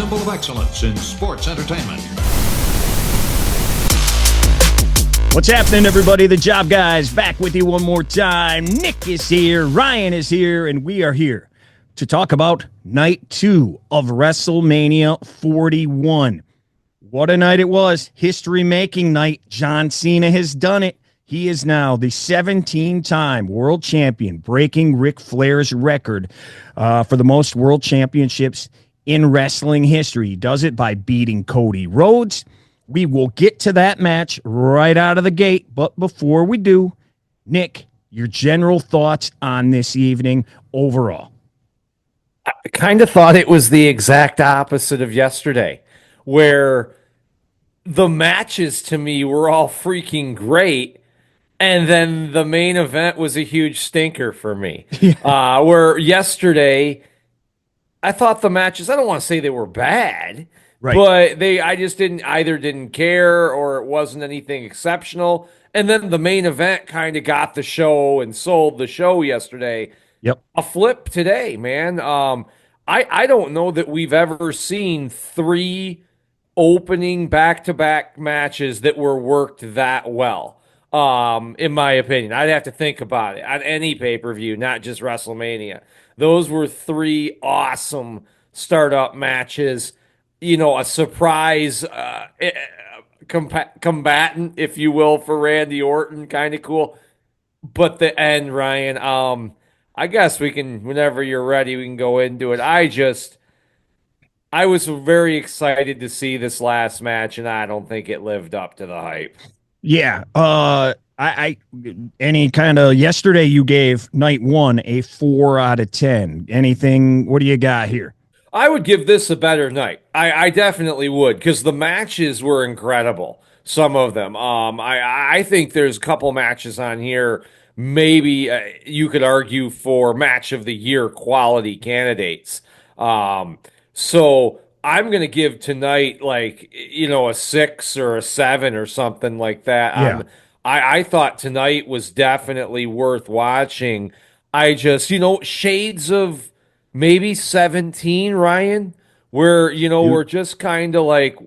symbol of excellence in sports entertainment. What's happening, everybody? The Job Guys back with you one more time. Nick is here, Ryan is here, and we are here to talk about night 2 of WrestleMania 41. What a night it was. History-making night. John Cena has done it. He is now the 17-time world champion, breaking Ric Flair's record for the most world championships in wrestling history. He does it by beating Cody Rhodes. We will get to that match right out of the gate, but before we do, Nick, your general thoughts on this evening overall. I kind of thought it was the exact opposite of yesterday, where the matches to me were all freaking great, and then the main event was a huge stinker for me. Where yesterday, I thought the matches, I don't want to say they were bad, right, but I just didn't care, or it wasn't anything exceptional. And then the main event kind of got the show and sold the show yesterday. Yep. A flip today, man. I don't know that we've ever seen 3 opening back-to-back matches that were worked that well. In my opinion, I'd have to think about it on any pay-per-view, not just WrestleMania. Those were 3 awesome startup matches. You know, a surprise combatant, if you will, for Randy Orton, kind of cool. But the end, Ryan, I guess we can, whenever you're ready, we can go into it. I was very excited to see this last match, and I don't think it lived up to the hype. Yeah. Any kind of, yesterday you gave night 1 a 4 out of 10. Anything, what do you got here? I would give this a better night. I definitely would, because the matches were incredible. Some of them. I think there's a couple matches on here. Maybe you could argue for match of the year quality candidates. So I'm going to give tonight, like, a 6 or a 7 or something like that. Yeah. I thought tonight was definitely worth watching. I just, shades of maybe 17, Ryan, where, we're just kind of like,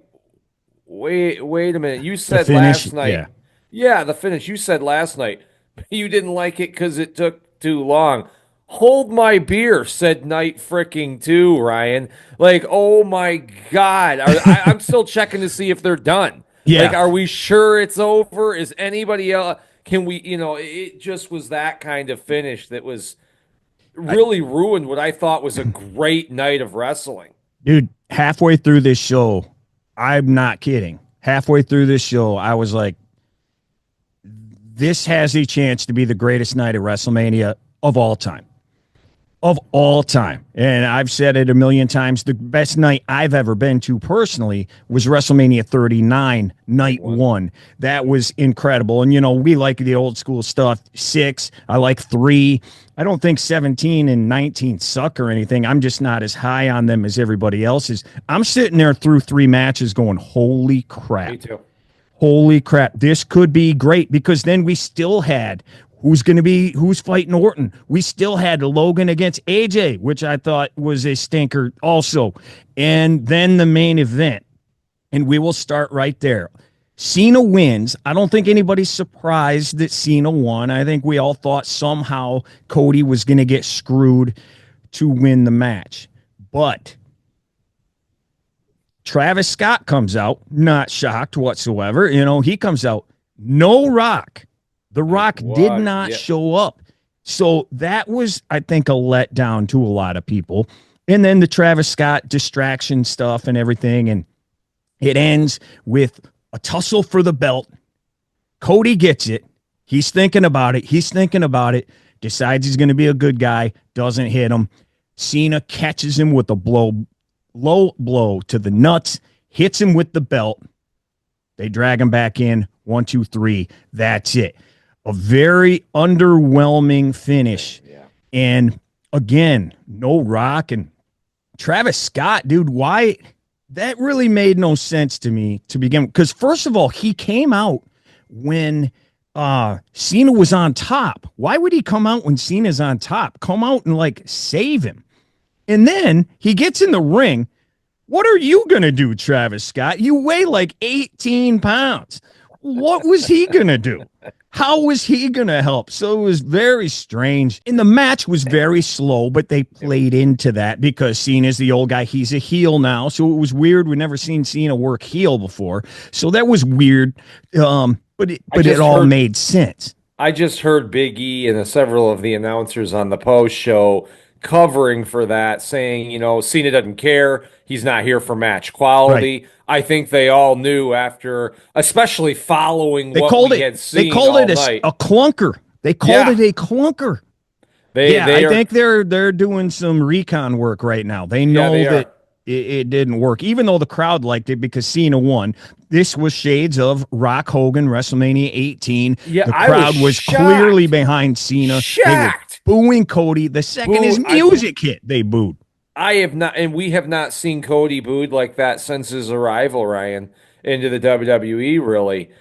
wait a minute. You said finish, last night. Yeah, the finish. You said last night you didn't like it because it took too long. Hold my beer, said night freaking 2, Ryan. Like, oh my God. I'm still checking to see if they're done. Yeah. Like, are we sure it's over? Is anybody else? Can we, it just was that kind of finish that was really ruined what I thought was a great night of wrestling. Dude, halfway through this show, I'm not kidding. Halfway through this show, I was like, this has a chance to be the greatest night of WrestleMania of all time. Of all time. And I've said it a million times. The best night I've ever been to personally was WrestleMania 39, night 1. That was incredible. And, we like the old school stuff. 6, I like 3. I don't think 17 and 19 suck or anything. I'm just not as high on them as everybody else is. I'm sitting there through 3 matches going, holy crap. Me too. Holy crap. This could be great, because then we still had who's fighting Orton. We still had Logan against AJ, which I thought was a stinker also. And then the main event. And we will start right there. Cena wins. I don't think anybody's surprised that Cena won. I think we all thought somehow Cody was going to get screwed to win the match. But Travis Scott comes out, not shocked whatsoever. He comes out, no Rock. The Rock did not show up. So that was, I think, a letdown to a lot of people. And then the Travis Scott distraction stuff and everything. And it ends with a tussle for the belt. Cody gets it. He's thinking about it. Decides he's going to be a good guy. Doesn't hit him. Cena catches him with a low blow to the nuts. Hits him with the belt. They drag him back in. 1, 2, 3. That's it. A very underwhelming finish. Yeah. And again, no Rock. And Travis Scott, dude, why? That really made no sense to me to begin with. Because first of all, he came out when Cena was on top. Why would he come out when Cena's on top? Come out and save him. And then he gets in the ring. What are you going to do, Travis Scott? You weigh like 18 pounds. What was he going to do? How was he going to help? So it was very strange. And the match was very slow, but they played into that because Cena's the old guy. He's a heel now. So it was weird. We've never seen Cena work heel before. So that was weird. But it all made sense. I just heard Big E and several of the announcers on the post show covering for that, saying, Cena doesn't care. He's not here for match quality. Right. I think they all knew after, especially following what we had seen. They called it a clunker. They called it a clunker. I think they're doing some recon work right now. They know that it didn't work, even though the crowd liked it because Cena won. This was shades of Rock Hogan, WrestleMania 18. Yeah, the crowd was clearly behind Cena. Shocked. They were booing Cody. The second his music hit, they booed. I have not, and we have not seen Cody booed like that since his arrival, Ryan, into the WWE. Really,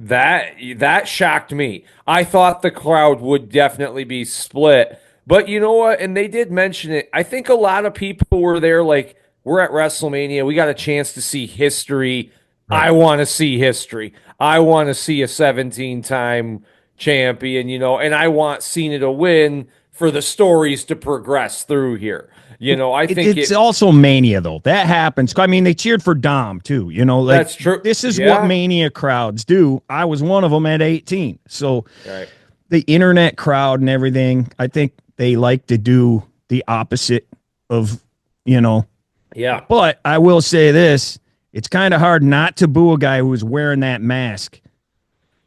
that shocked me. I thought the crowd would definitely be split, but you know what? And they did mention it. I think a lot of people were there, like, we're at WrestleMania. We got a chance to see history. Right. I want to see history. I want to see a 17-time champion, and I want Cena to win for the stories to progress through here. I think it's also Mania, though. That happens. I mean, they cheered for Dom, too. That's true. This is what Mania crowds do. I was one of them at 18. So the internet crowd and everything, I think they like to do the opposite of, Yeah. But I will say this. It's kind of hard not to boo a guy who's wearing that mask.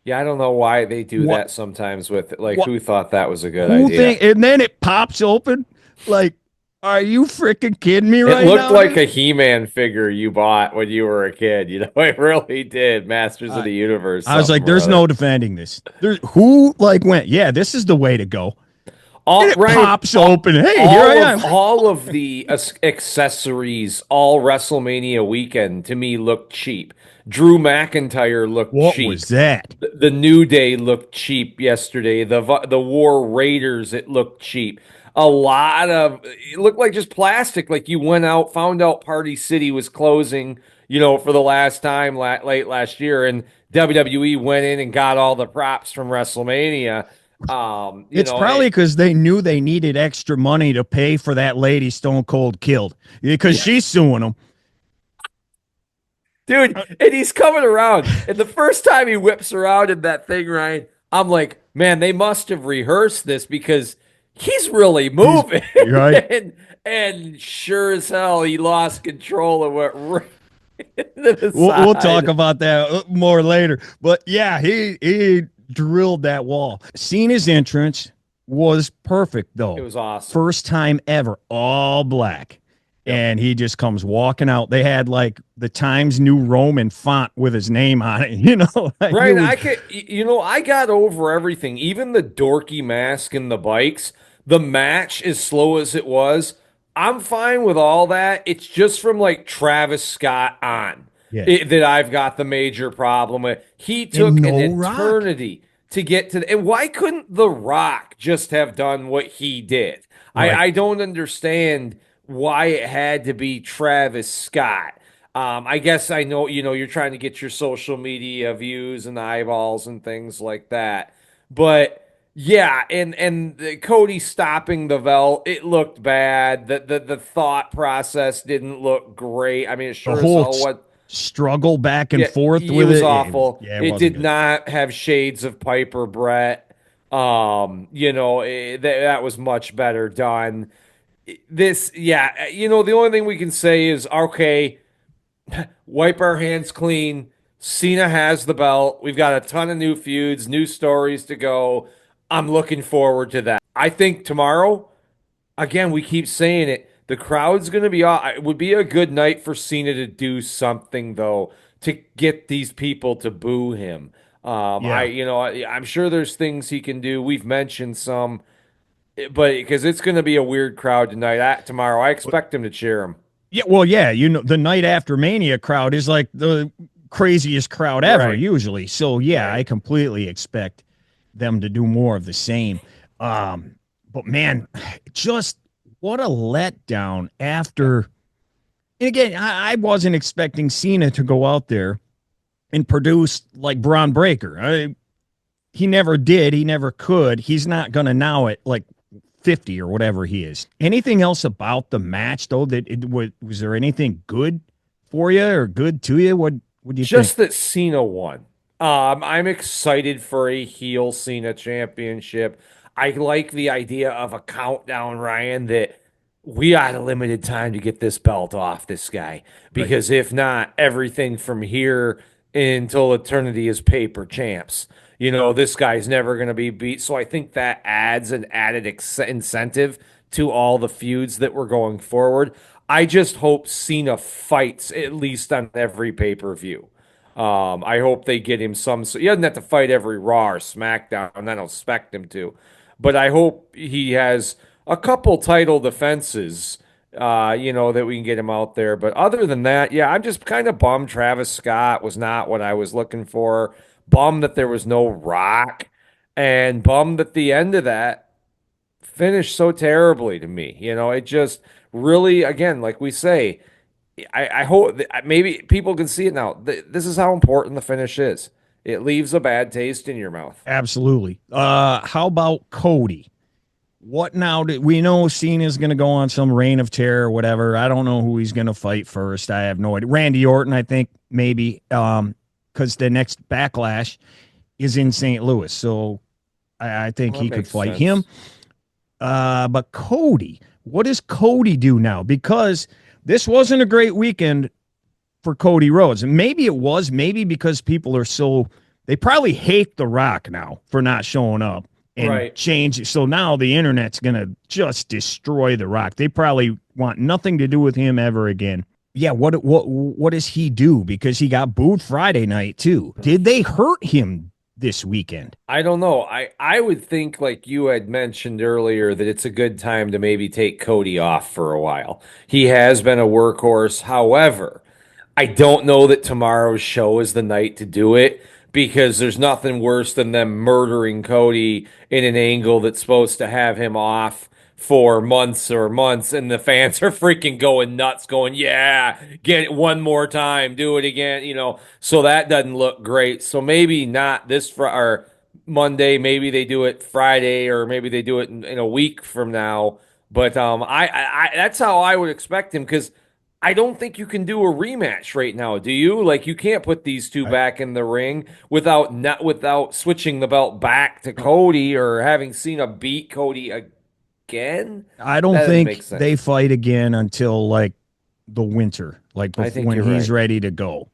Yeah, I don't know why they do that sometimes with, who thought that was a good idea. And then it pops open. Like, are you freaking kidding me right now? It looked like a He-Man figure you bought when you were a kid. It really did. Masters of the Universe. I was like, there's no defending this. Who went, yeah, this is the way to go. Pops open. Hey, here I am. All of the accessories all WrestleMania weekend to me looked cheap. Drew McIntyre looked cheap. What was that? The New Day looked cheap yesterday. The War Raiders, it looked cheap. It looked like just plastic. Like you went out, found out Party City was closing, for the last time late last year, and WWE went in and got all the props from WrestleMania. It's probably because they knew they needed extra money to pay for that lady Stone Cold killed because she's suing them. Dude, and he's coming around. And the first time he whips around in that thing, Ryan, I'm like, man, they must have rehearsed this because he's really moving. Right. and sure as hell, he lost control and went right into the side. We'll talk about that more later. But yeah, he drilled that wall. Cena's entrance was perfect, though. It was awesome. First time ever, all black. And he just comes walking out. They had the Times New Roman font with his name on it, Right. I got over everything, even the dorky mask and the bikes. The match, as slow as it was, I'm fine with all that. It's just from Travis Scott on that I've got the major problem with. He took an eternity to get to and why couldn't The Rock just have done what he did? Right. I don't understand why it had to be Travis Scott. I guess I know, you're trying to get your social media views and eyeballs and things like that. But yeah, and Cody stopping the belt, it looked bad. The thought process didn't look great. I mean, it sure as hell struggle back and forth with it. Was awful. It did not have shades of Piper Brett. That was much better done. The only thing we can say is, okay, wipe our hands clean. Cena has the belt. We've got a ton of new feuds, new stories to go. I'm looking forward to that. I think tomorrow, again, we keep saying it, the crowd's going to be it would be a good night for Cena to do something, though, to get these people to boo him. I'm sure there's things he can do. We've mentioned some. But because it's going to be a weird crowd tomorrow, I expect him to cheer him. Yeah, well, yeah, the night after Mania crowd is like the craziest crowd ever, usually. So yeah, I completely expect them to do more of the same. But man, just what a letdown after And again, I wasn't expecting Cena to go out there and produce like Braun Breaker. He never did. He never could. He's not going to now at like 50 or whatever he is. Anything else about the match, though, that was there anything good for you or good to you? What do you think? Just that Cena won. I'm excited for a heel Cena championship. I like the idea of a countdown, Ryan, that we got a limited time to get this belt off this guy. Right. Because if not, everything from here until eternity is paper champs. This guy's never going to be beat. So I think that adds an added incentive to all the feuds that we're going forward. I just hope Cena fights at least on every pay-per-view. I hope they get him some. So he doesn't have to fight every Raw or SmackDown, and I don't expect him to. But I hope he has a couple title defenses, that we can get him out there. But other than that, yeah, I'm just kind of bummed Travis Scott was not what I was looking for. Bummed that there was no Rock, and bummed that the end of that finished so terribly to me. It just really, again, like we say, I hope that maybe people can see it now. This is how important the finish is. It leaves a bad taste in your mouth. Absolutely. How about Cody? What now? We know Cena's going to go on some reign of terror or whatever. I don't know who he's going to fight first. I have no idea. Randy Orton, I think, maybe, because the next Backlash is in St. Louis. So I think Well, he that could makes fight sense. him. But Cody, what does Cody do now? Because this wasn't a great weekend for Cody Rhodes. And maybe it was, maybe because people are they probably hate The Rock now for not showing up and Right. change it. So now the internet's going to just destroy The Rock. They probably want nothing to do with him ever again. Yeah, what does he do? Because he got booed Friday night too. Did they hurt him this weekend? I don't know. I would think, like you had mentioned earlier, that it's a good time to maybe take Cody off for a while. He has been a workhorse. However, I don't know that tomorrow's show is the night to do it because there's nothing worse than them murdering Cody in an angle that's supposed to have him off for months or months, and the fans are freaking going nuts, going, "Yeah, get it one more time, do it again." So that doesn't look great. So maybe not this or Monday. Maybe they do it Friday, or maybe they do it in a week from now. But that's how I would expect him because I don't think you can do a rematch right now, do you? Like you can't put these two I, back in the ring without switching the belt back to Cody or having Cena beat Cody again. I don't That doesn't make think they sense. fight again until like the winter, like I before think when you're he's right. ready to go.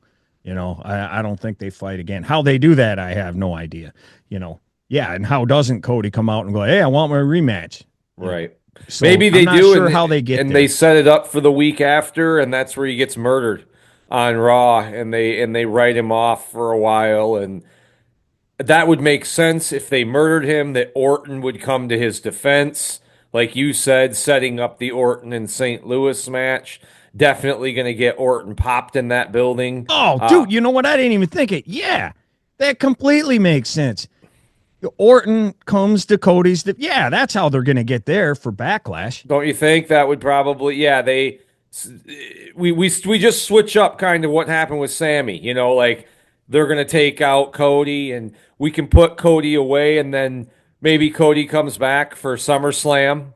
I don't think they fight again. How they do that, I have no idea. Yeah, and how doesn't Cody come out and go, "Hey, I want my rematch"? You know, Right. so Maybe I'm they not do, sure and how they get they there. set it up for the week after, and that's where he gets murdered on Raw, and they write him off for a while, and that would make sense if they murdered him, that Orton would come to his defense. Like you said, setting up the Orton and St. Louis match. Definitely going to get Orton popped in that building. Oh, dude, you know what? I didn't even think it. Yeah, that completely makes sense. Orton comes to Cody's. Yeah, that's how they're going to get there for Backlash. Don't you think that would probably, yeah, we just switch up kind of what happened with Sammy, like they're going to take out Cody and we can put Cody away and then maybe Cody comes back for SummerSlam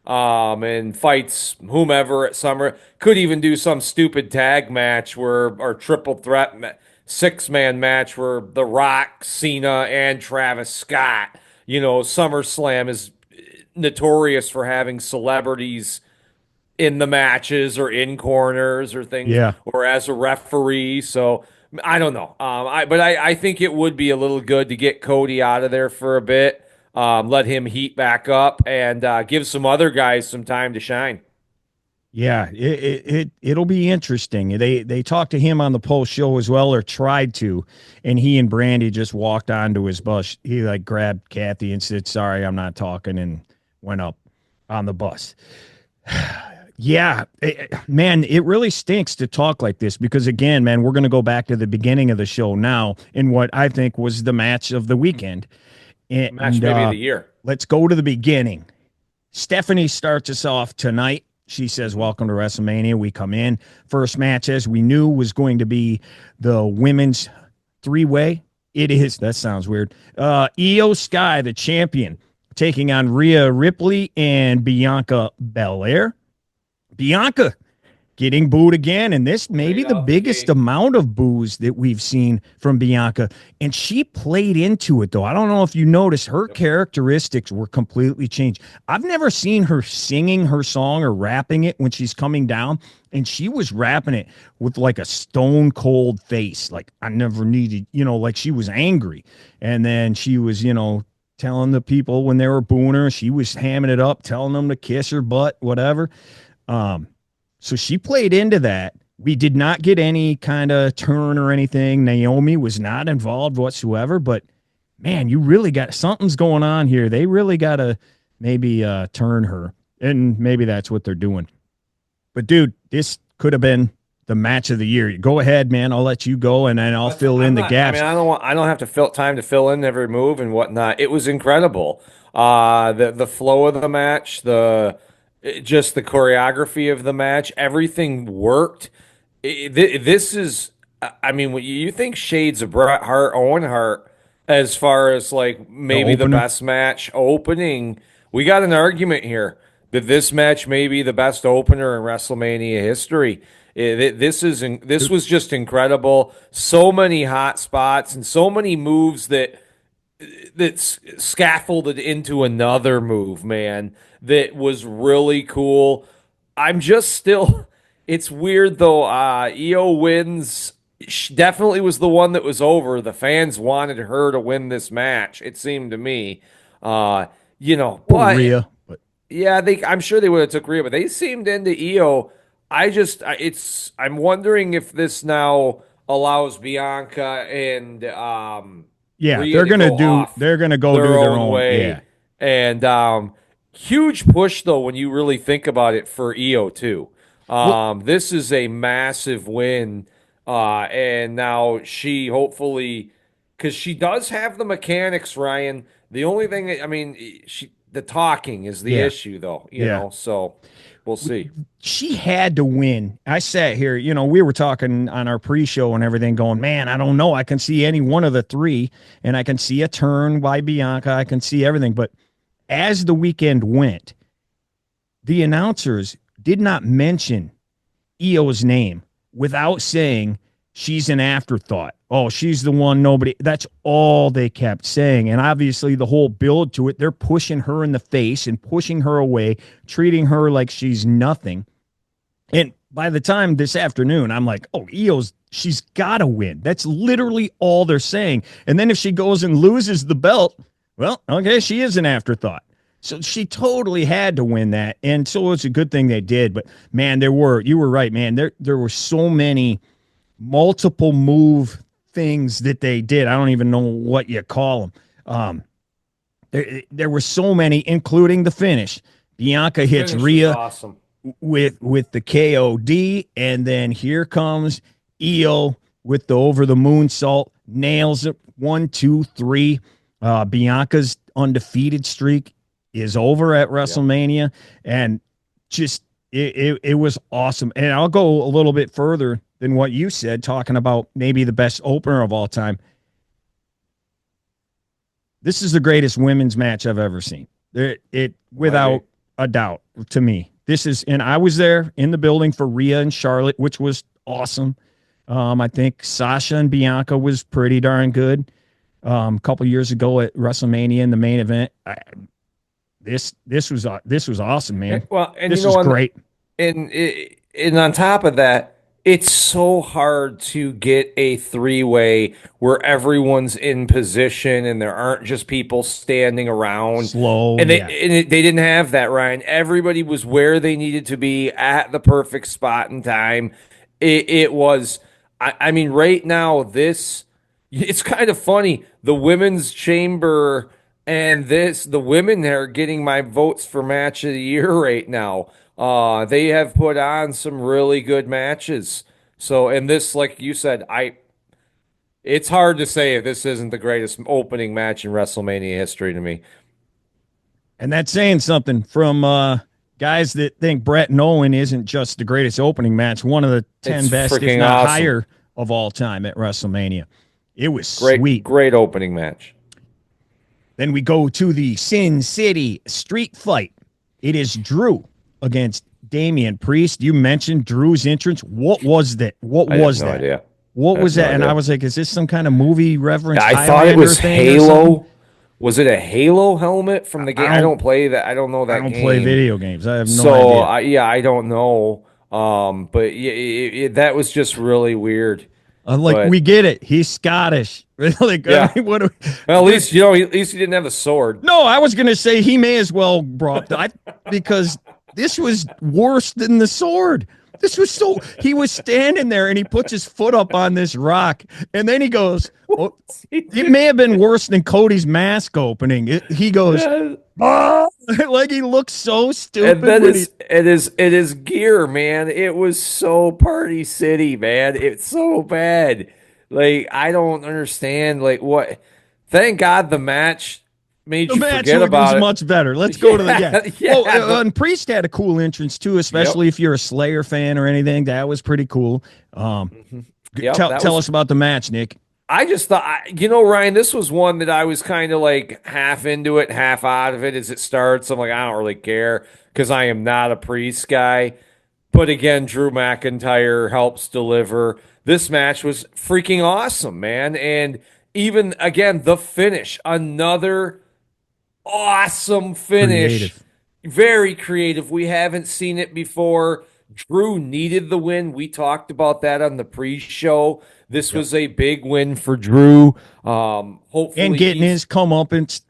and fights whomever at Summer. Could even do some stupid tag match or triple threat six-man match where The Rock, Cena, and Travis Scott. SummerSlam is notorious for having celebrities in the matches or in corners or things Yeah. or as a referee. So I don't know. I think it would be a little good to get Cody out of there for a bit. Let him heat back up and give some other guys some time to shine. Yeah, it'll be interesting. They talked to him on the post show as well, or tried to, and he and Brandy just walked onto his bus. He like grabbed Kathy and said, "Sorry, I'm not talking," and went up on the bus. Yeah, man, it really stinks to talk like this because again, man, we're going to go back to the beginning of the show now in what I think was the match of the weekend, Match and maybe of the year. let's go to the beginning. Stephanie starts us off tonight She says, "Welcome to WrestleMania." We come in. First match, as we knew, was going to be the women's three-way. It is. That sounds weird. Io Sky, the champion, taking on Rhea Ripley and Bianca Belair. Bianca getting booed again, and this may be Straight the out the biggest gate. amount of boos that we've seen from Bianca. And she played into it, though. I don't know if you noticed, her characteristics were completely changed. I've never seen her singing her song or rapping it when she's coming down, and she was rapping it with like a stone cold face. Like, I never needed, like she was angry. And then she was, telling the people when they were booing her, she was hamming it up, telling them to kiss her butt, whatever. So she played into that. We did not get any kind of turn or anything. Naomi was not involved whatsoever, but man, you really got something's going on here. They really got to maybe turn her, and maybe that's what they're doing. But dude, this could have been the match of the year. Go ahead, man. I'll let you go, and then I'll fill in the gaps. I don't have to fill time to fill in every move and whatnot. It was incredible. The flow of the match, just the choreography of the match, everything worked. This is, I mean, when you think shades of Bret Hart, Owen Hart, as far as like maybe the opener? best match opening, we got an argument here that this match may be the best opener in WrestleMania history. This was just incredible. So many hot spots and so many moves that scaffolded into another move, man, that was really cool. I'm just still, it's weird though. Io wins. She definitely was the one that was over. The fans wanted her to win this match, it seemed to me. But Rhea, but yeah, I'm sure they would have took Rhea, but they seemed into Io. I'm wondering if this now allows Bianca and yeah, Rhea to go off they're gonna go do their their own own. Yeah. way. And huge push though when you really think about it for Io too. Well, This is a massive win. And now she hopefully, because she does have the mechanics, Ryan. The only thing, I mean, the talking is the yeah, issue though, yeah. so we'll see. She had to win. I sat here, we were talking on our pre-show and everything going, man, I don't know. I can see any one of the three, and I can see a turn by Bianca. I can see everything. But as the weekend went, the announcers did not mention Io's name without saying she's an afterthought. Oh, she's the one nobody. That's all they kept saying. And obviously, the whole build to it, they're pushing her in the face and pushing her away, treating her like she's nothing. And by the time this afternoon, I'm like, oh, she's got to win. That's literally all they're saying. And then if she goes and loses the belt, well, okay, she is an afterthought. So she totally had to win that. And so it's a good thing they did. But man, you were right, man. There were so many multiple move things that they did. I don't even know what you call them. There were so many, including the finish. Bianca hits Rhea Awesome. with the KOD, and then here comes Io with the over the moonsault, nails it. 1, 2, 3. Bianca's undefeated streak is over at WrestleMania, and just it was awesome. And I'll go a little bit further than what you said, talking about maybe the best opener of all time. This is the greatest women's match I've ever seen. It without a doubt, to me. This is, and I was there in the building for Rhea and Charlotte, which was awesome. I think Sasha and Bianca was pretty darn good. A couple years ago at WrestleMania in the main event. This was awesome, man. Well, and this was great. And on top of that, it's so hard to get a three-way where everyone's in position and there aren't just people standing around. Slow. And they didn't have that, Ryan. Everybody was where they needed to be at the perfect spot and time. It was, I mean, right now, it's kind of funny. The women's chamber and the women are getting my votes for match of the year right now. They have put on some really good matches. So, and this, like you said, it's hard to say if this isn't the greatest opening match in WrestleMania history to me. And that's saying something from guys that think Brett Nolan isn't just the greatest opening match, one of the 10 It's best, if freaking not awesome. higher, of all time at WrestleMania. It was sweet. Great opening match. Then we go to the Sin City Street Fight. It is Drew against Damian Priest. You mentioned Drew's entrance. What was that? What was that? Idea. What was that? And I was like, is this some kind of movie reference? I thought it was Halo. Was it a Halo helmet from the game? I don't play that. I don't know that game. I don't play video games. I have no idea. I don't know. But that was just really weird. We get it. He's Scottish. Like, yeah. I mean, well, at least he didn't have a sword. No, I was gonna say he may as well brought because this was worse than the sword. This was he was standing there and he puts his foot up on this rock and then he goes, oh, it may have been worse than Cody's mask opening. He goes, ah! Like he looks so stupid. And it is gear, man. It was so Party City, man. It's so bad. Like, I don't understand. Like, what? Thank God the match made you forget about it. Was much better. Let's go to the and Priest had a cool entrance too, especially if you're a Slayer fan or anything. That was pretty cool. Tell us about the match, Nick. I just thought, Ryan, this was one that I was kind of like half into it, half out of it as it starts. I'm like, I don't really care because I am not a Priest guy. But again, Drew McIntyre helps deliver. This match was freaking awesome, man. And even, again, the finish, another awesome finish. Very creative. We haven't seen it before. Drew needed the win. We talked about that on the pre-show. This was a big win for Drew. Hopefully, and getting his comeuppance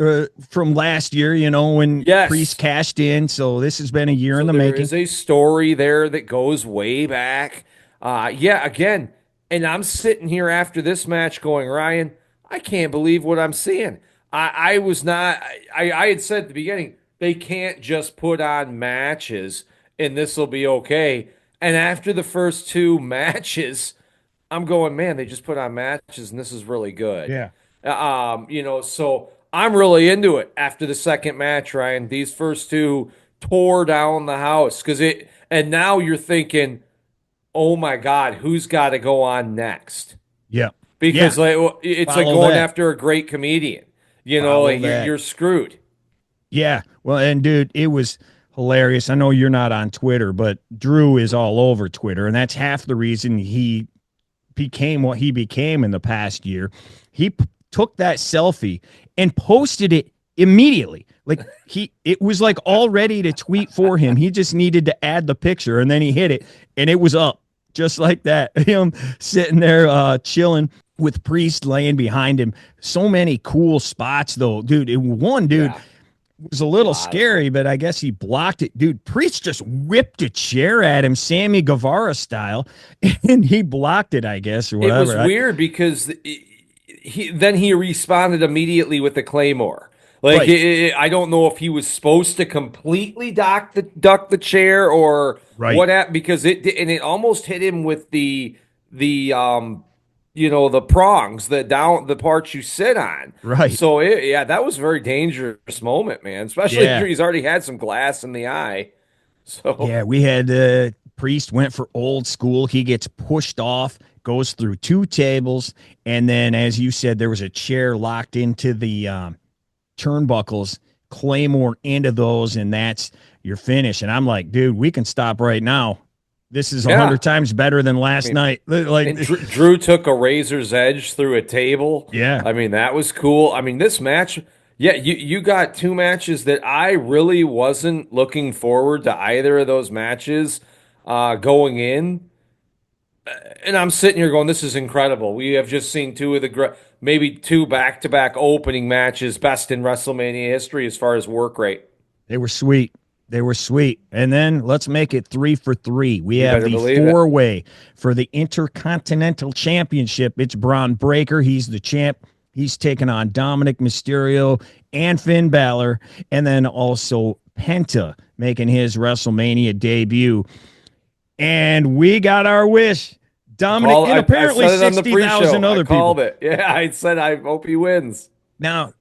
from last year, when Priest cashed in. So this has been a year in the making. There is a story there that goes way back. Again, and I'm sitting here after this match going, Ryan, I can't believe what I'm seeing. I had said at the beginning, they can't just put on matches and this will be okay. And after the first two matches, I'm going, man, they just put on matches and this is really good. Yeah. So I'm really into it after the second match, Ryan. These first two tore down the house and now you're thinking, oh my God, who's got to go on next? Yeah. Because it's like going after a great comedian. You're screwed. Yeah. Well, and dude, it was hilarious. I know you're not on Twitter, but Drew is all over Twitter, and that's half the reason he became what he became in the past year. He took that selfie and posted it immediately. Like it was like all ready to tweet for him. He just needed to add the picture, and then he hit it, and it was up just like that. Him sitting there chilling with Priest laying behind him. So many cool spots, though, dude. It was a little scary, but I guess he blocked it. Dude, Priest just whipped a chair at him, Sammy Guevara style, and he blocked it, I guess, or whatever. It was weird because he responded immediately with the Claymore. Like, I don't know if he was supposed to completely duck the chair or what happened, because it almost hit him with the prongs, the parts you sit on. Right. So, that was a very dangerous moment, man, especially if he's already had some glass in the eye. So yeah, we had Priest went for old school. He gets pushed off, goes through two tables, and then, as you said, there was a chair locked into the turnbuckles, Claymore into those, and that's your finish. And I'm like, dude, we can stop right now. This is 100 times better than last night. Like Drew took a razor's edge through a table. Yeah. I mean, that was cool. I mean, this match, you got two matches that I really wasn't looking forward to either of those matches going in. And I'm sitting here going, this is incredible. We have just seen maybe two back-to-back opening matches, best in WrestleMania history as far as work rate. They were sweet. And then let's make it 3 for 3. We have the four-way for the Intercontinental Championship. It's Braun Breaker. He's the champ. He's taking on Dominic Mysterio and Finn Balor. And then also Penta making his WrestleMania debut. And we got our wish. Dominic, and apparently 60,000 other people. I called it. Yeah, I said I hope he wins. Now,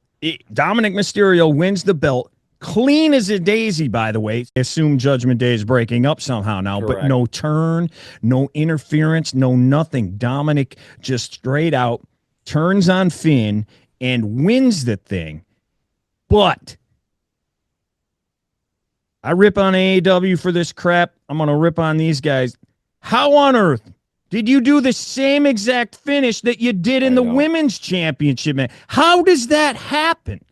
Dominic Mysterio wins the belt, clean as a daisy, by the way. Assume Judgment Day is breaking up somehow now, Correct. but no turn, no interference, no nothing. Dominic just straight out turns on Finn and wins the thing. But I rip on AEW for this crap. I'm going to rip on these guys. How on earth did you do the same exact finish that you did in the women's championship, man? How does that happen?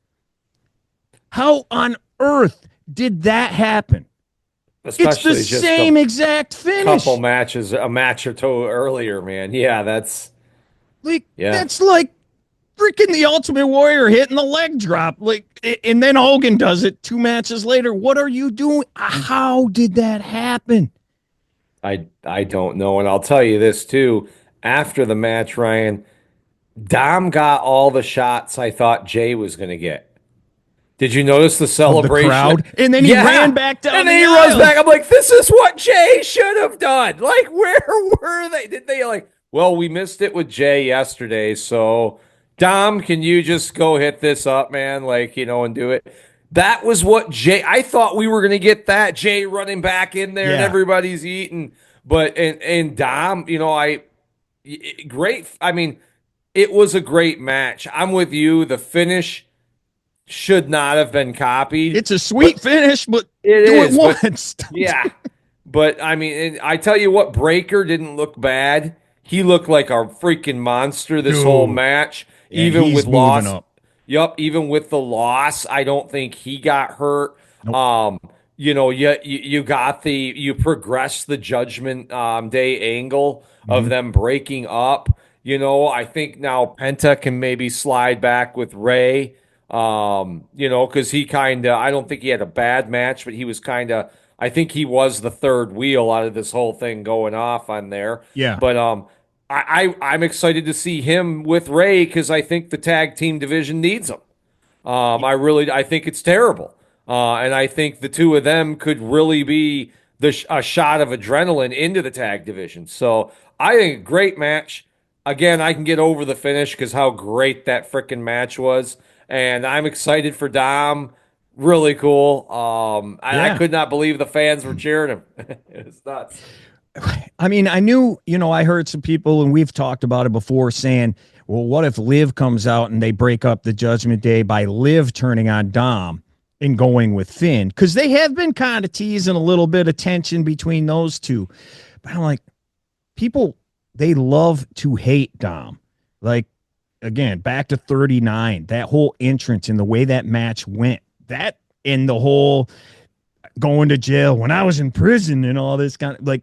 How on earth did that happen? Especially it's the same exact finish. Couple matches, a match or two earlier, man. Yeah, that's like freaking the Ultimate Warrior hitting the leg drop. And then Hogan does it 2 matches later. What are you doing? How did that happen? I don't know. And I'll tell you this too. After the match, Ryan, Dom got all the shots I thought Jay was going to get. Did you notice the celebration? The crowd? And then he ran back down and then he runs back. I'm like, this is what Jay should have done. Like, where were they? Did they well, we missed it with Jay yesterday. So, Dom, can you just go hit this up, man? And do it. That was what Jay, I thought we were going to get that. Jay running back in there and everybody's eating. But, and Dom, great. I mean, it was a great match. I'm with you. The finish should not have been copied. It's a sweet finish, but it once. Yeah. But, I mean, I tell you what, Breaker didn't look bad. He looked like a freaking monster this whole match. Even with loss. Up. Yep, even with the loss, I don't think he got hurt. Nope. You progressed the Judgment Day angle of them breaking up. I think now Penta can maybe slide back with Ray. Because he I don't think he had a bad match, but he was I think he was the third wheel out of this whole thing going off on there. Yeah. But I'm excited to see him with Ray because I think the tag team division needs him. I think it's terrible. And I think the two of them could really be a shot of adrenaline into the tag division. So I think a great match. Again, I can get over the finish because how great that freaking match was. And I'm excited for Dom. Really cool. I could not believe the fans were cheering him. It was nuts. I mean, I knew, I heard some people, and we've talked about it before, saying, well, what if Liv comes out and they break up the Judgment Day by Liv turning on Dom and going with Finn? Because they have been kind of teasing a little bit of tension between those two. But I'm like, people, they love to hate Dom. Again, back to 39, that whole entrance and the way that match went, that and the whole going to jail when I was in prison and all this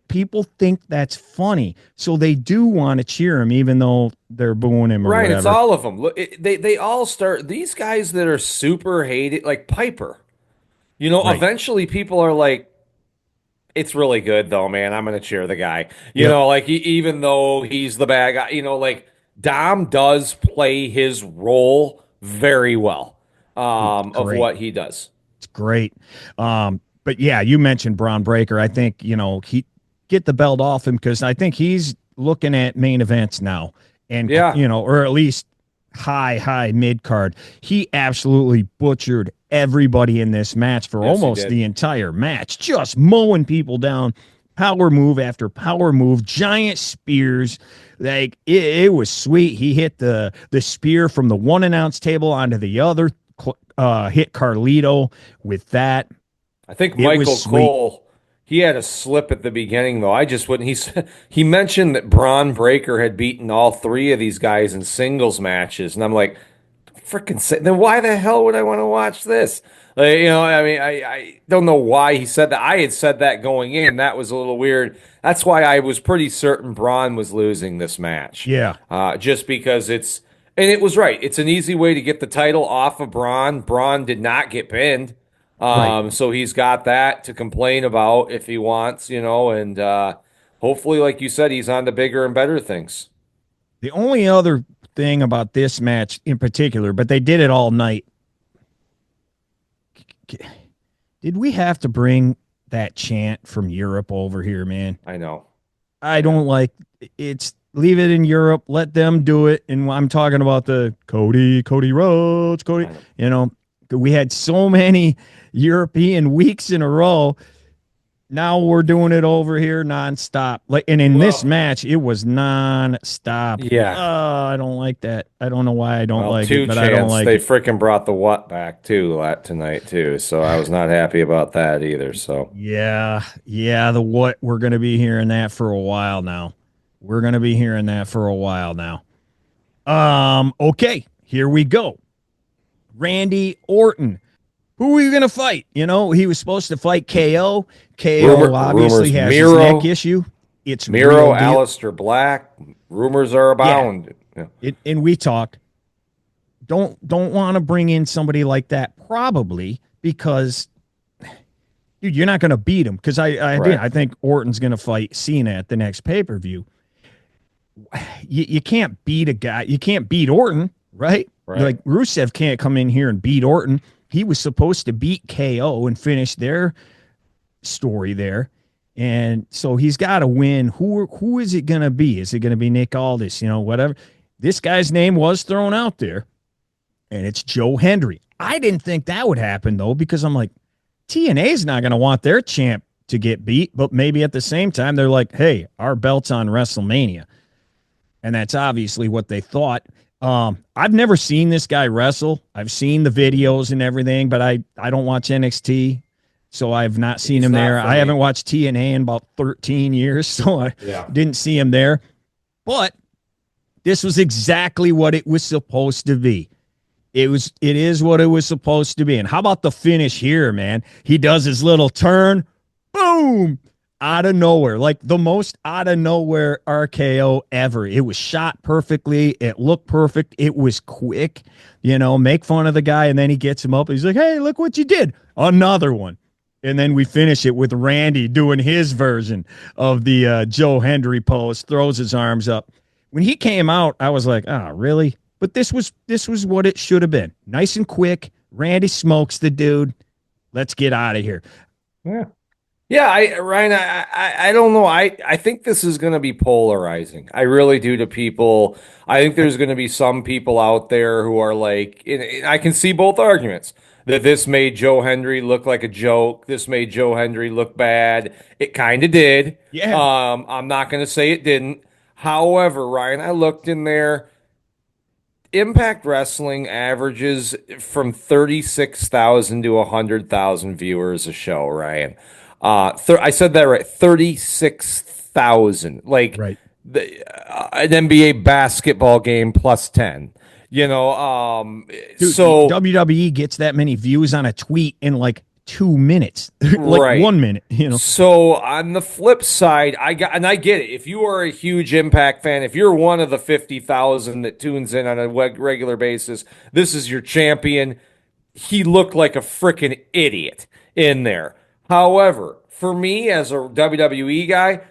people think that's funny. So they do want to cheer him, even though they're booing him or whatever. It's all of them. Look, they all start, these guys that are super hated, like Piper, eventually people are like, it's really good though, man. I'm going to cheer the guy, even though he's the bad guy, Dom does play his role very well of what he does. It's great. But yeah, you mentioned Braun Breaker. I think, he get the belt off him because I think he's looking at main events now and, or at least high mid card. He absolutely butchered everybody in this match for almost the entire match, just mowing people down. Power move after power move, giant spears. It was sweet. He hit the spear from the 1 announce table onto the other, hit Carlito with that. I think Michael Cole, he had a slip at the beginning, though. I just wouldn't. He mentioned that Braun Breaker had beaten all 3 of these guys in singles matches, and I'm like, freaking, then why the hell would I want to watch this? I don't know why he said that. I had said that going in. That was a little weird. That's why I was pretty certain Braun was losing this match. Yeah. Just because and it was right. It's an easy way to get the title off of Braun. Braun did not get pinned. So he's got that to complain about if he wants, and hopefully, like you said, he's on to bigger and better things. The only other thing about this match in particular, but they did it all night. Did we have to bring that chant from Europe over here, man? I know. I don't like it's. Leave it in Europe. Let them do it. And I'm talking about the Cody Rhodes, We had so many European weeks in a row. Now we're doing it over here nonstop. And in this match, it was nonstop. Yeah. I don't like that. I don't know why I don't like it, but Chance, I don't like they it. freaking brought the what back too tonight too. So I was not happy about that either. So Yeah, the what, we're going to be hearing that for a while now. Okay, here we go. Randy Orton. Who are you going to fight? He was supposed to fight KO. KO obviously has his neck issue. It's Miro, Aleister Black. Rumors are abound. Yeah. And we talked. Don't want to bring in somebody like that, probably, because, dude, you're not going to beat him. Because I think Orton's going to fight Cena at the next pay-per-view. You can't beat a guy. You can't beat Orton, right? Like, Rusev can't come in here and beat Orton. He was supposed to beat KO and finish their story there. And so he's got to win. Who is it going to be? Is it going to be Nick Aldis? Whatever. This guy's name was thrown out there, and it's Joe Hendry. I didn't think that would happen, though, because I'm like, TNA's not going to want their champ to get beat, but maybe at the same time, they're like, hey, our belt's on WrestleMania. And that's obviously what they thought. I've never seen this guy wrestle. I've seen the videos and everything, but I don't watch NXT, so I've not seen him there. I haven't watched TNA in about 13 years, so I didn't see him there. But this was exactly what it was supposed to be. It is what it was supposed to be. And how about the finish here, man? He does his little turn, boom, out of nowhere, like the most out of nowhere RKO ever. It was shot perfectly. It looked perfect. It was quick, make fun of the guy. And then he gets him up. He's like, hey, look what you did. Another one. And then we finish it with Randy doing his version of the Joe Hendry pose, throws his arms up. When he came out, I was like, oh, really? But this was what it should have been. Nice and quick. Randy smokes the dude. Let's get out of here. Yeah. Yeah, Ryan, I don't know. I think this is going to be polarizing. I really do to people. I think there's going to be some people out there who are like, and I can see both arguments, that this made Joe Hendry look like a joke. This made Joe Hendry look bad. It kind of did. Yeah. I'm not going to say it didn't. However, Ryan, I looked in there. Impact Wrestling averages from 36,000 to 100,000 viewers a show, Ryan. I said that right. 36,000, like an NBA basketball game plus 10. Dude, so WWE gets that many views on a tweet in like 2 minutes, like 1 minute. So on the flip side, I get it. If you are a huge Impact fan, if you're one of the 50,000 that tunes in on a regular basis, this is your champion. He looked like a freaking idiot in there. However, for me as a WWE guy,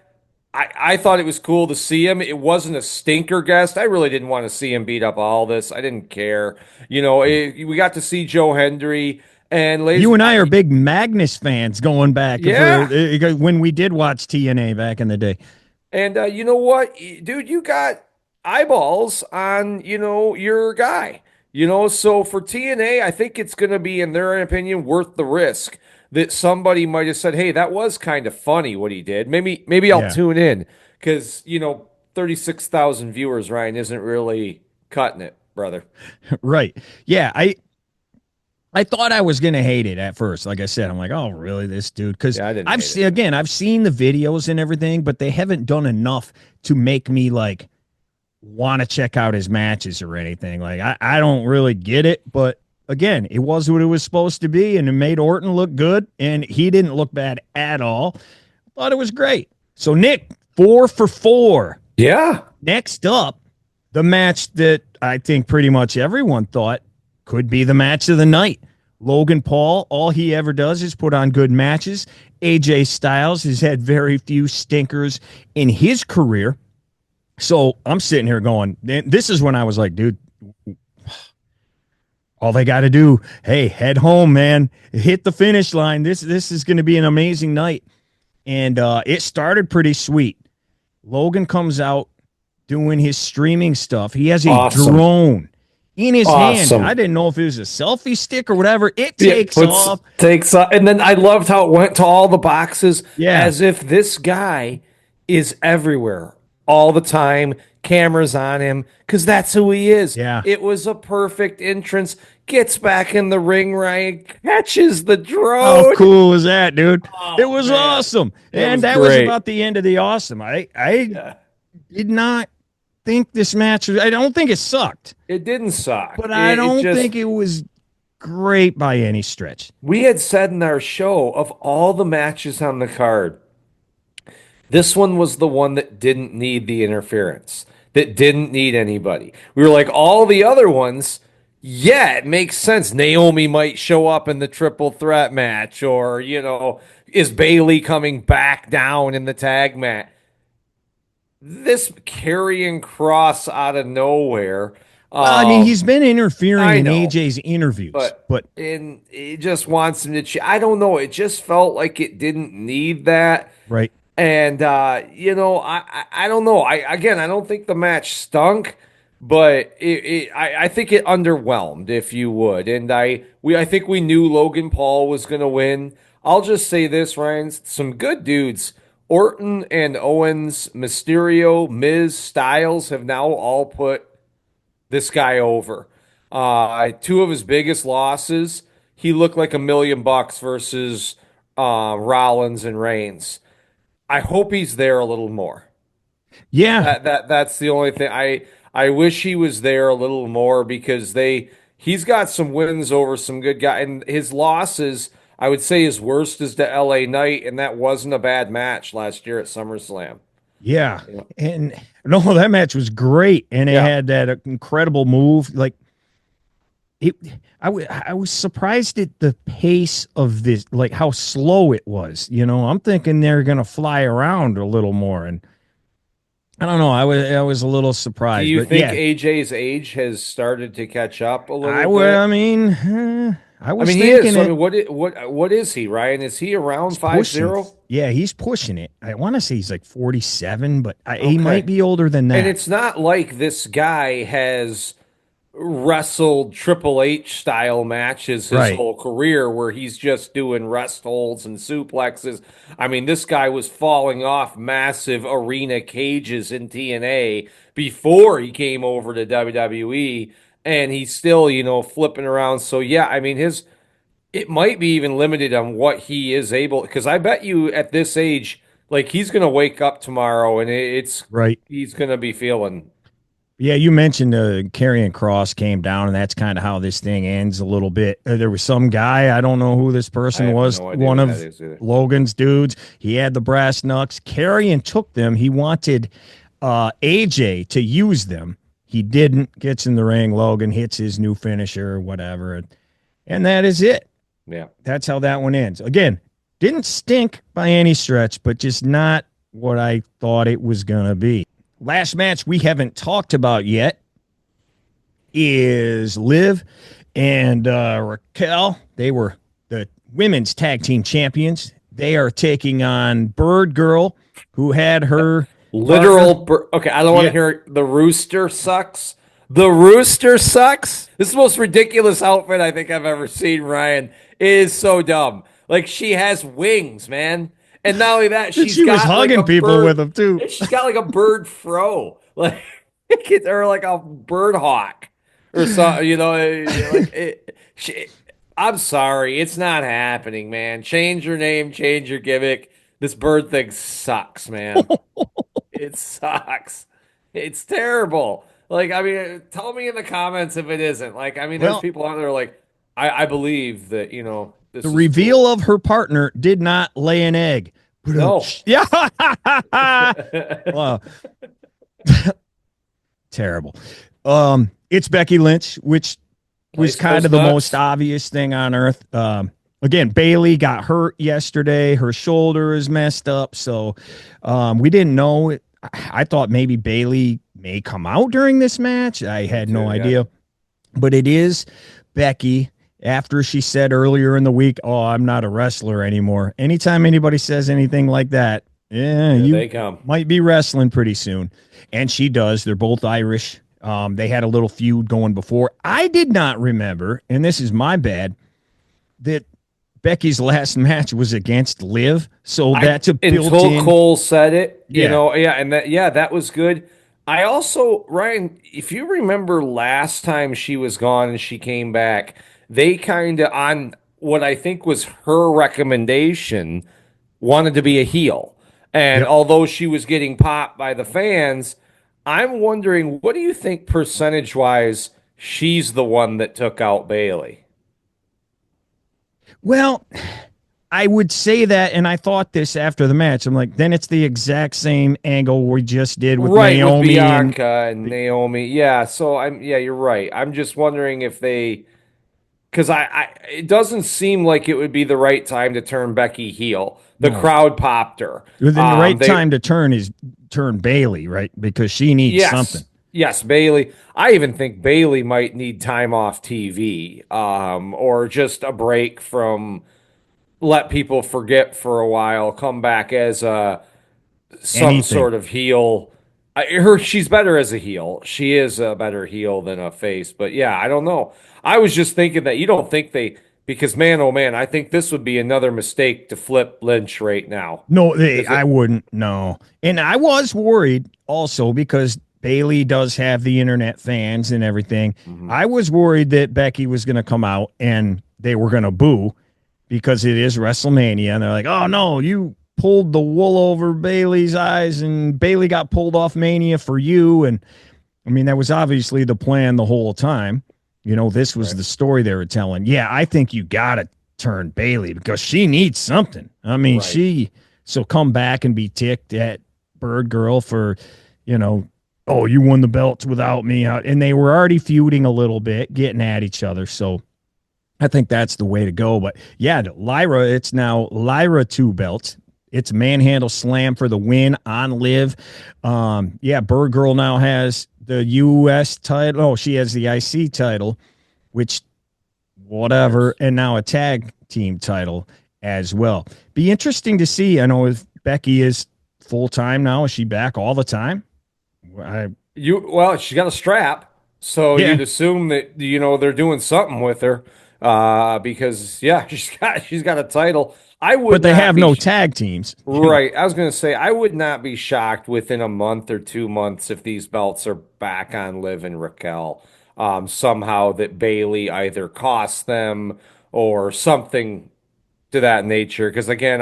I thought it was cool to see him. It wasn't a stinker guest. I really didn't want to see him beat up all this. I didn't care. We got to see Joe Hendry. And you and I are big Magnus fans going back. Yeah. When we did watch TNA back in the day. And you know what, dude, you got eyeballs on, your guy. So for TNA, I think it's going to be, in their opinion, worth the risk. That somebody might have said, hey, that was kind of funny what he did. Maybe I'll tune in because, 36,000 viewers, Ryan, isn't really cutting it, brother. Right. Yeah. I thought I was going to hate it at first. Like I said, I'm like, oh, really, this dude? Because I've seen the videos and everything, but they haven't done enough to make me like want to check out his matches or anything. Like I don't really get it, but again, it was what it was supposed to be, and it made Orton look good, and he didn't look bad at all. I thought it was great. So, Nick, 4 for 4. Yeah. Next up, the match that I think pretty much everyone thought could be the match of the night. Logan Paul, all he ever does is put on good matches. AJ Styles has had very few stinkers in his career. So, I'm sitting here going, this is when I was like, dude, all they got to do, hey, head home, man. Hit the finish line. This is going to be an amazing night. And it started pretty sweet. Logan comes out doing his streaming stuff. He has a drone. in his hand. Awesome. I didn't know if it was a selfie stick or whatever. It Takes off. And then I loved how it went to all the boxes as if this guy is everywhere all the time. Cameras on him because that's who he is. Yeah. It was a perfect entrance. Gets back in the ring, Ryan, catches the drone. How cool was that, dude? Oh, it was man. awesome. And that was about the end of the awesome. I did not think this match I don't think it sucked. It didn't suck. But I don't think it was great by any stretch. We had said in our show, of all the matches on the card, this one was the one that didn't need the interference, that didn't need anybody. We were like, all the other ones, yeah, it makes sense. Naomi might show up in the triple threat match, or, is Bayley coming back down in the tag match? This carrying Cross out of nowhere. I mean, he's been interfering in AJ's interviews, but and he just wants him to. I don't know. It just felt like it didn't need that, right? And I don't know. I don't think the match stunk, but I think it underwhelmed, if you would. And I think we knew Logan Paul was going to win. I'll just say this, Ryan: some good dudes. Orton and Owens, Mysterio, Miz, Styles have now all put this guy over. Two of his biggest losses, he looked like $1 million versus Rollins and Reigns. I hope he's there a little more. Yeah, that's the only thing. I wish he was there a little more because he's got some wins over some good guys, and his losses, I would say his worst is the LA Knight, and that wasn't a bad match last year at SummerSlam. Yeah. And no, that match was great. And it had that incredible move. Like I was surprised at the pace of this, like how slow it was. I'm thinking they're going to fly around a little more. And I don't know. I was a little surprised. Do you think AJ's age has started to catch up a little bit? I was he thinking is. What is he, Ryan? Is he around 5'0"? Yeah, he's pushing it. I want to say he's like 47, but he might be older than that. And it's not like this guy has wrestled Triple H style matches his whole career where he's just doing rest holds and suplexes. I mean, this guy was falling off massive arena cages in TNA before he came over to WWE. And he's still, flipping around. So, yeah, I mean, it might be even limited on what he is able. Because I bet you at this age, like, he's going to wake up tomorrow and he's going to be feeling. Yeah, you mentioned Karrion Kross came down, and that's kind of how this thing ends a little bit. There was some guy, I don't know who this person was, one of Logan's dudes. He had the brass knucks. Karrion took them. He wanted AJ to use them. He didn't. Gets in the ring. Logan hits his new finisher or whatever. And that is it. Yeah. That's how that one ends. Again, didn't stink by any stretch, but just not what I thought it was going to be. Last match we haven't talked about yet is Liv and Raquel. They were the women's tag team champions. They are taking on Bird Girl, who had her... Okay, I don't want to hear the rooster sucks. The rooster sucks. This is the most ridiculous outfit I think I've ever seen, Ryan. It is so dumb. Like, she has wings, man. And not only that, she was hugging people with them too. She's got like a bird fro, like or like a bird hawk or something. I'm sorry, it's not happening, man. Change your name, change your gimmick. This bird thing sucks, man. It sucks. It's terrible. Like, I mean, tell me in the comments if it isn't. Like, I mean, there's people out there like, I believe that, this the reveal of her partner did not lay an egg. No. Yeah. Wow. Terrible. It's Becky Lynch, which was kind of the most obvious thing on earth. Again, Bayley got hurt yesterday. Her shoulder is messed up. So we didn't know it. I thought maybe Bayley may come out during this match. I had no idea. But it is Becky. After she said earlier in the week, "Oh, I'm not a wrestler anymore." Anytime anybody says anything like that, you they come. Might be wrestling pretty soon. And she does. They're both Irish. They had a little feud going before. I did not remember, and this is my bad, that Becky's last match was against Liv. So that's a until built-in. Cole said it, Yeah. and that was good. I also, Ryan, if you remember last time she was gone and she came back, they kind of, on what I think was her recommendation, wanted to be a heel. And Yep. although she was getting popped by the fans, I'm wondering, what do you think percentage wise she's the one that took out Bailey? Well, I would say that, and I thought this after the match. I'm like, then it's the exact same angle we just did with Right, with Naomi and Bianca and Naomi. Yeah, so you're right. I'm just wondering if they, because it doesn't seem like it would be the right time to turn Becky heel. The no. crowd popped her. Within the right They time to turn Bailey, right? Because she needs something. Yes, Bailey. I even think Bailey might need time off TV, or just a break from, let people forget for a while, come back as some Anything. sort of heel. She's better as a heel. She is a better heel than a face. But yeah, I don't know. I was just thinking that you don't think because man, oh man, I think this would be another mistake to flip Lynch right now. No, I wouldn't. No. And I was worried also because Bailey does have the internet fans and everything. Mhm. I was worried that Becky was going to come out and they were going to boo because it is WrestleMania. And they're like, oh, no, you pulled the wool over Bailey's eyes and Bailey got pulled off Mania for you. And I mean, that was obviously the plan the whole time. This was the story they were telling. Yeah, I think you got to turn Bailey because she needs something. I mean, so come back and be ticked at Bird Girl for, oh, you won the belts without me. And they were already feuding a little bit, getting at each other. So I think that's the way to go. But yeah, Lyra, it's now Lyra 2 belts. It's manhandle slam for the win on Liv. Bird Girl now has the U.S. title. Oh, she has the IC title, which whatever, and now a tag team title as well. Be interesting to see. I know if Becky is full time now. Is she back all the time? She's got a strap, so you'd assume that they're doing something with her, because she's got a title. But they have no tag teams, right? I was going to say I would not be shocked within a month or 2 months if these belts are back on Liv and Raquel. Somehow that Bailey either costs them or something to that nature. Because again,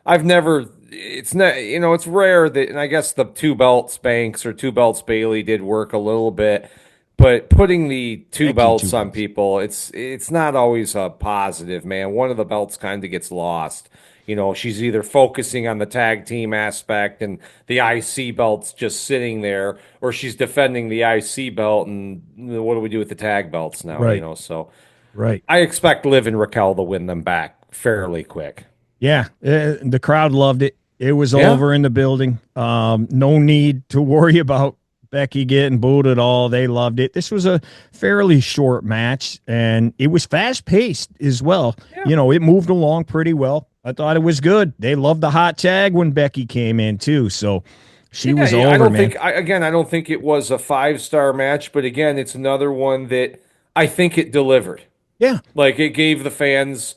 I've never. It's not, it's rare that, and I guess the 2 belts Banks or 2 belts Bailey did work a little bit, but putting the two belts on people, it's not always a positive, man. One of the belts kind of gets lost. She's either focusing on the tag team aspect and the IC belt's just sitting there, or she's defending the IC belt, and what do we do with the tag belts now? Right. So right. I expect Liv and Raquel to win them back fairly quick. Yeah, the crowd loved it. It was over in the building. No need to worry about Becky getting booed at all. They loved it. This was a fairly short match, and it was fast-paced as well. Yeah. It moved along pretty well. I thought it was good. They loved the hot tag when Becky came in, too, so she was over, I don't man. I don't think it was a 5-star match, but again, it's another one that I think it delivered. Yeah. Like, it gave the fans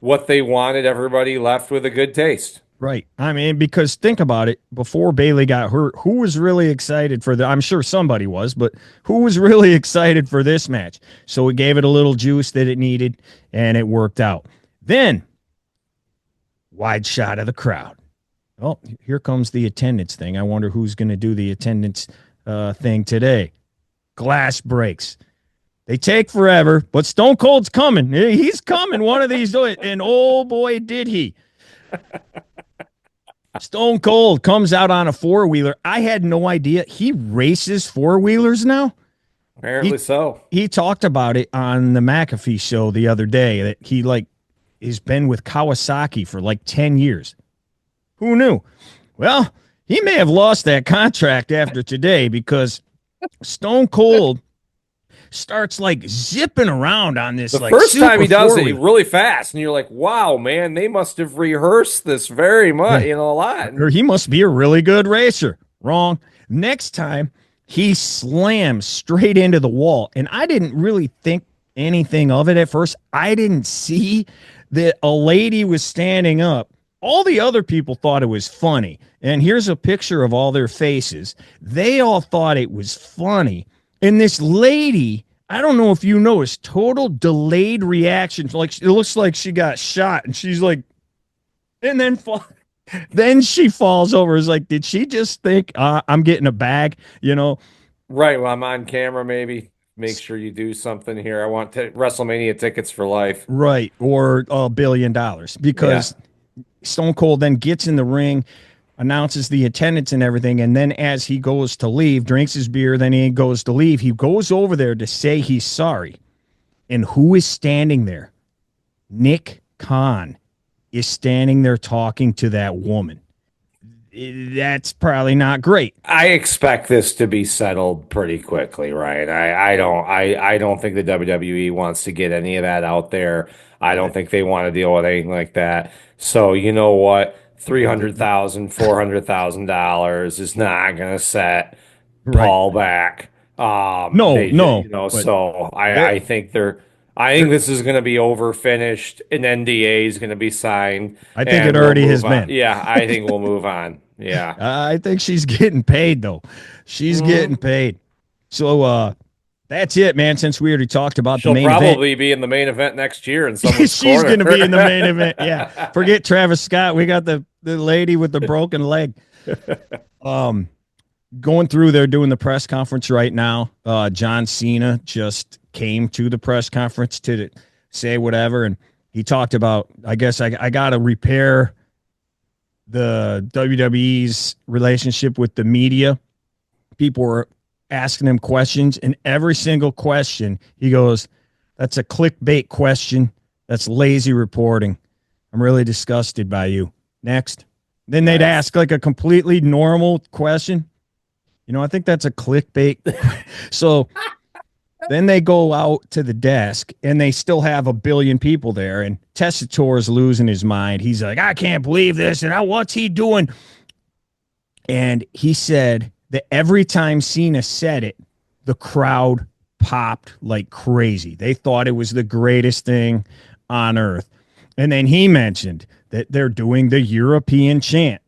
what they wanted. Everybody left with a good taste. Right. I mean, because think about it. Before Bailey got hurt, who was really excited for I'm sure somebody was, but who was really excited for this match? So it gave it a little juice that it needed, and it worked out. Then, wide shot of the crowd. Oh, here comes the attendance thing. I wonder who's going to do the attendance thing today. Glass breaks. They take forever, but Stone Cold's coming. He's coming one of these days, and oh boy, did he. Stone Cold comes out on a 4-wheeler. I had no idea. He races 4-wheelers now? Apparently so. He talked about it on the McAfee show the other day that he has been with Kawasaki for 10 years. Who knew? Well, he may have lost that contract after today because Stone Cold starts zipping around on this. The first time he does it really fast, and you're like, "Wow, man! They must have rehearsed this very much, a lot." Or he must be a really good racer. Wrong. Next time he slams straight into the wall. And I didn't really think anything of it at first. I didn't see that a lady was standing up. All the other people thought it was funny. And here's a picture of all their faces. They all thought it was funny. And this lady, I don't know if you noticed, total delayed reaction. Like, it looks like she got shot, and she's like, and then she falls over. It's like, did she just think I'm getting a bag? You know, Right. Well, I'm on camera. Maybe make sure you do something here. I want WrestleMania tickets for life. right? Or $1 billion, Yeah. because Stone Cold then gets in the ring, announces the attendance and everything, and then as he goes to leave, drinks his beer, then he goes to leave. He goes over there to say he's sorry. And who is standing there? Nick Khan is standing there talking to that woman. That's probably not great. I expect this to be settled pretty quickly, right? I don't think the WWE wants to get any of that out there. I don't think they want to deal with anything like that. So you know what? $300,000 is not gonna set Right. Paul back. No, no. So I think I think this is going to be over, finished. An NDA is going to be signed. I think and it already has move on. been. Yeah, I think we'll move on. Yeah. I think she's getting paid, though. She's getting paid. So that's it, man. Since we already talked about She'll the main probably event. be in the main event next year in someone's She's corner. going to be in the main event. Yeah. Forget Travis Scott. We got the lady with the broken leg. Going through there doing the press conference right now. John Cena just came to the press conference to say whatever, and he talked about, I guess I got to repair the WWE's relationship with the media. People were asking him questions, and every single question he goes, "That's a clickbait question. That's lazy reporting. I'm really disgusted by you." Next. Then they'd ask like a completely normal question. You know, I think that's a clickbait. So then they go out to the desk, and they still have 1 billion people there. And Tessitore's losing his mind. He's like, I can't believe this. And what's he doing? And he said that every time Cena said it, the crowd popped like crazy. They thought it was the greatest thing on earth. And then he mentioned that they're doing the European chant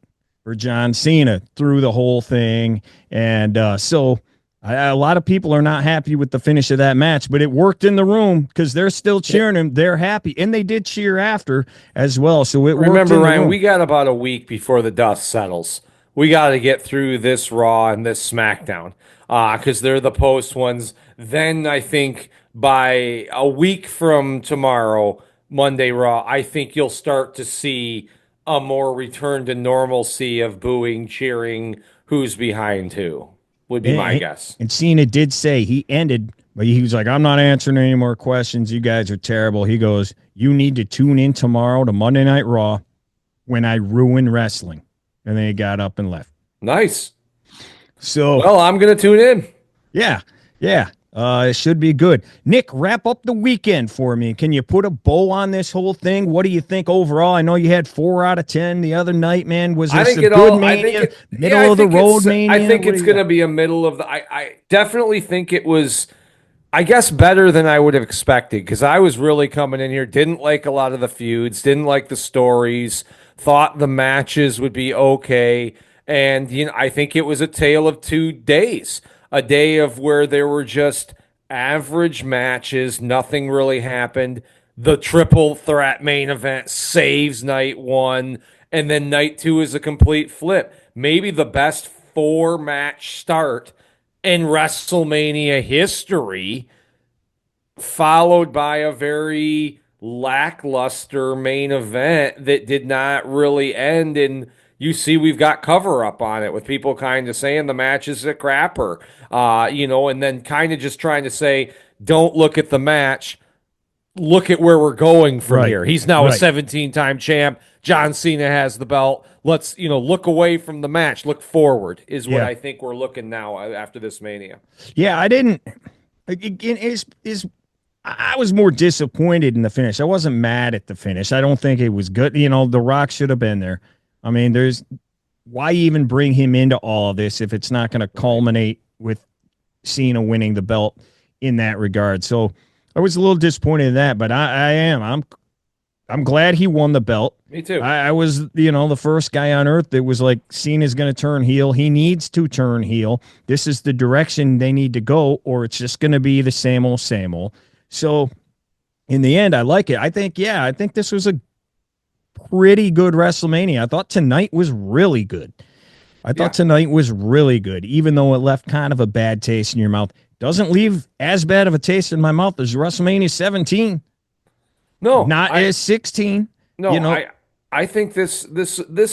for John Cena through the whole thing. And so a lot of people are not happy with the finish of that match, but it worked in the room because they're still cheering him. They're happy. And they did cheer after as well. So it worked. Remember, in the Ryan, room. we got about a week before the dust settles. We got to get through this Raw and this SmackDown because they're the post ones. Then I think by a week from tomorrow, Monday Raw, I think you'll start to see a more return to normalcy of booing, cheering, who's behind who, would be my guess. And Cena did say he ended, but he was like, I'm not answering any more questions. You guys are terrible. He goes, you need to tune in tomorrow to Monday Night Raw when I ruin wrestling. And then he got up and left. Nice. So, well, I'm going to tune in. Yeah. It should be good. Nick, wrap up the weekend for me. Can you put a bow on this whole thing? What do you think overall? I know you had 4 out of 10 the other night, man. Was this a good Mania? Middle of the road Mania? I think it's going to be a middle of the. I definitely think it was, I guess, better than I would have expected because I was really coming in here, didn't like a lot of the feuds, didn't like the stories, thought the matches would be okay. And, I think it was a tale of 2 days. A day of where there were just average matches, nothing really happened. The triple threat main event saves night 1, and then night 2 is a complete flip. Maybe the best 4-match start in WrestleMania history, followed by a very lackluster main event that did not really end in. You see, we've got cover up on it with people kind of saying the match is a crapper, and then kind of just trying to say, don't look at the match, look at where we're going from here. He's now a 17-time champ. John Cena has the belt. Let's, look away from the match, look forward is what I think we're looking now after this Mania. Yeah, I didn't. Again, I was more disappointed in the finish. I wasn't mad at the finish. I don't think it was good. The Rock should have been there. I mean, why even bring him into all of this if it's not going to culminate with Cena winning the belt in that regard. So I was a little disappointed in that, but I'm glad he won the belt. Me too. I was, the first guy on earth that was like, Cena's going to turn heel. He needs to turn heel. This is the direction they need to go, or it's just going to be the same old, same old. So in the end, I like it. I think this was a pretty good WrestleMania. I thought tonight was really good. Even though it left kind of a bad taste in your mouth. Doesn't leave as bad of a taste in my mouth as WrestleMania 17. No, not as 16. No, I think this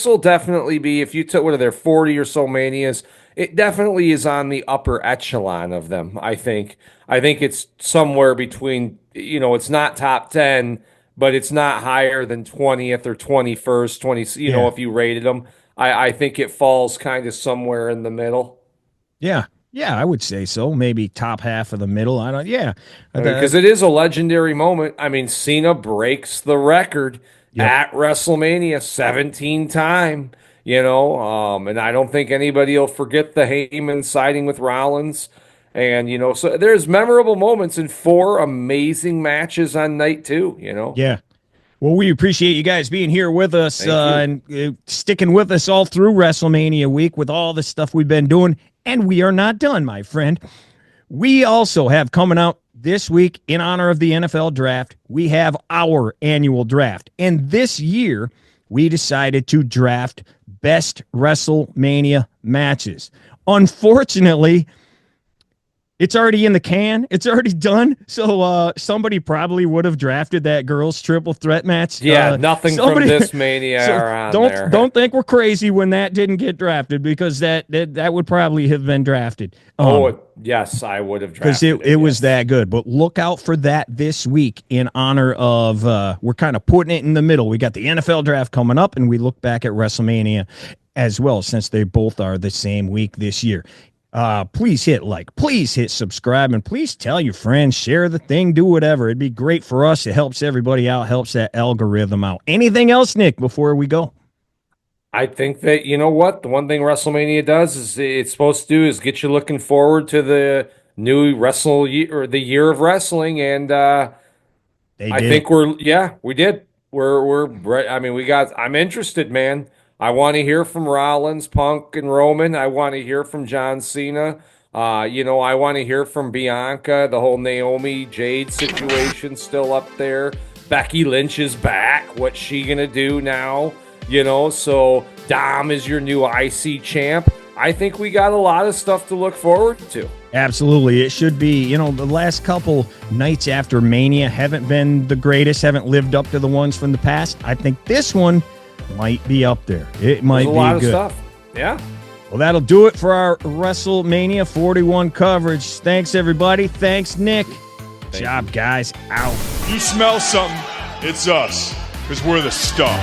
will definitely be, if you took, what are there, 40 or so Manias, it definitely is on the upper echelon of them. I think it's somewhere between, it's not top 10, but it's not higher than 20th or 21st, if you rated them. I think it falls kind of somewhere in the middle. Yeah. Yeah, I would say so. Maybe top half of the middle. Because it is a legendary moment. I mean, Cena breaks the record at WrestleMania 17 time, and I don't think anybody will forget the Heyman siding with Rollins. And, so there's memorable moments in 4 amazing matches on night 2, Yeah. Well, we appreciate you guys being here with us and sticking with us all through WrestleMania week with all the stuff we've been doing. And we are not done, my friend. We also have coming out this week, in honor of the NFL draft, we have our annual draft. And this year, we decided to draft best WrestleMania matches. Unfortunately, it's already in the can. It's already done. So somebody probably would have drafted that girls' triple threat match. Yeah, nothing from this Mania are on there. Don't think we're crazy when that didn't get drafted, because that would probably have been drafted. Yes, I would have drafted because it was that good. But look out for that this week in honor of we're kind of putting it in the middle. We got the NFL draft coming up, and we look back at WrestleMania as well, since they both are the same week this year. Please hit like, please hit subscribe, and please tell your friends, share the thing, do whatever. It'd be great for us. It helps everybody out, helps that algorithm out. Anything else, Nick, before we go? I think that, the one thing WrestleMania does is it's supposed to do is get you looking forward to the new the year of wrestling. And I think we did. I'm interested, man. I want to hear from Rollins, Punk, and Roman. I want to hear from John Cena. I want to hear from Bianca. The whole Naomi Jade situation still up there. Becky Lynch is back. What's she going to do now? So Dom is your new IC champ. I think we got a lot of stuff to look forward to. Absolutely. It should be, the last couple nights after Mania haven't been the greatest, haven't lived up to the ones from the past. I think this one might be up there. It might be good. A lot of stuff. Yeah. Well, that'll do it for our WrestleMania 41 coverage. Thanks, everybody. Thanks, Nick. Good job, guys. Out. You smell something, it's us, because we're the stuff.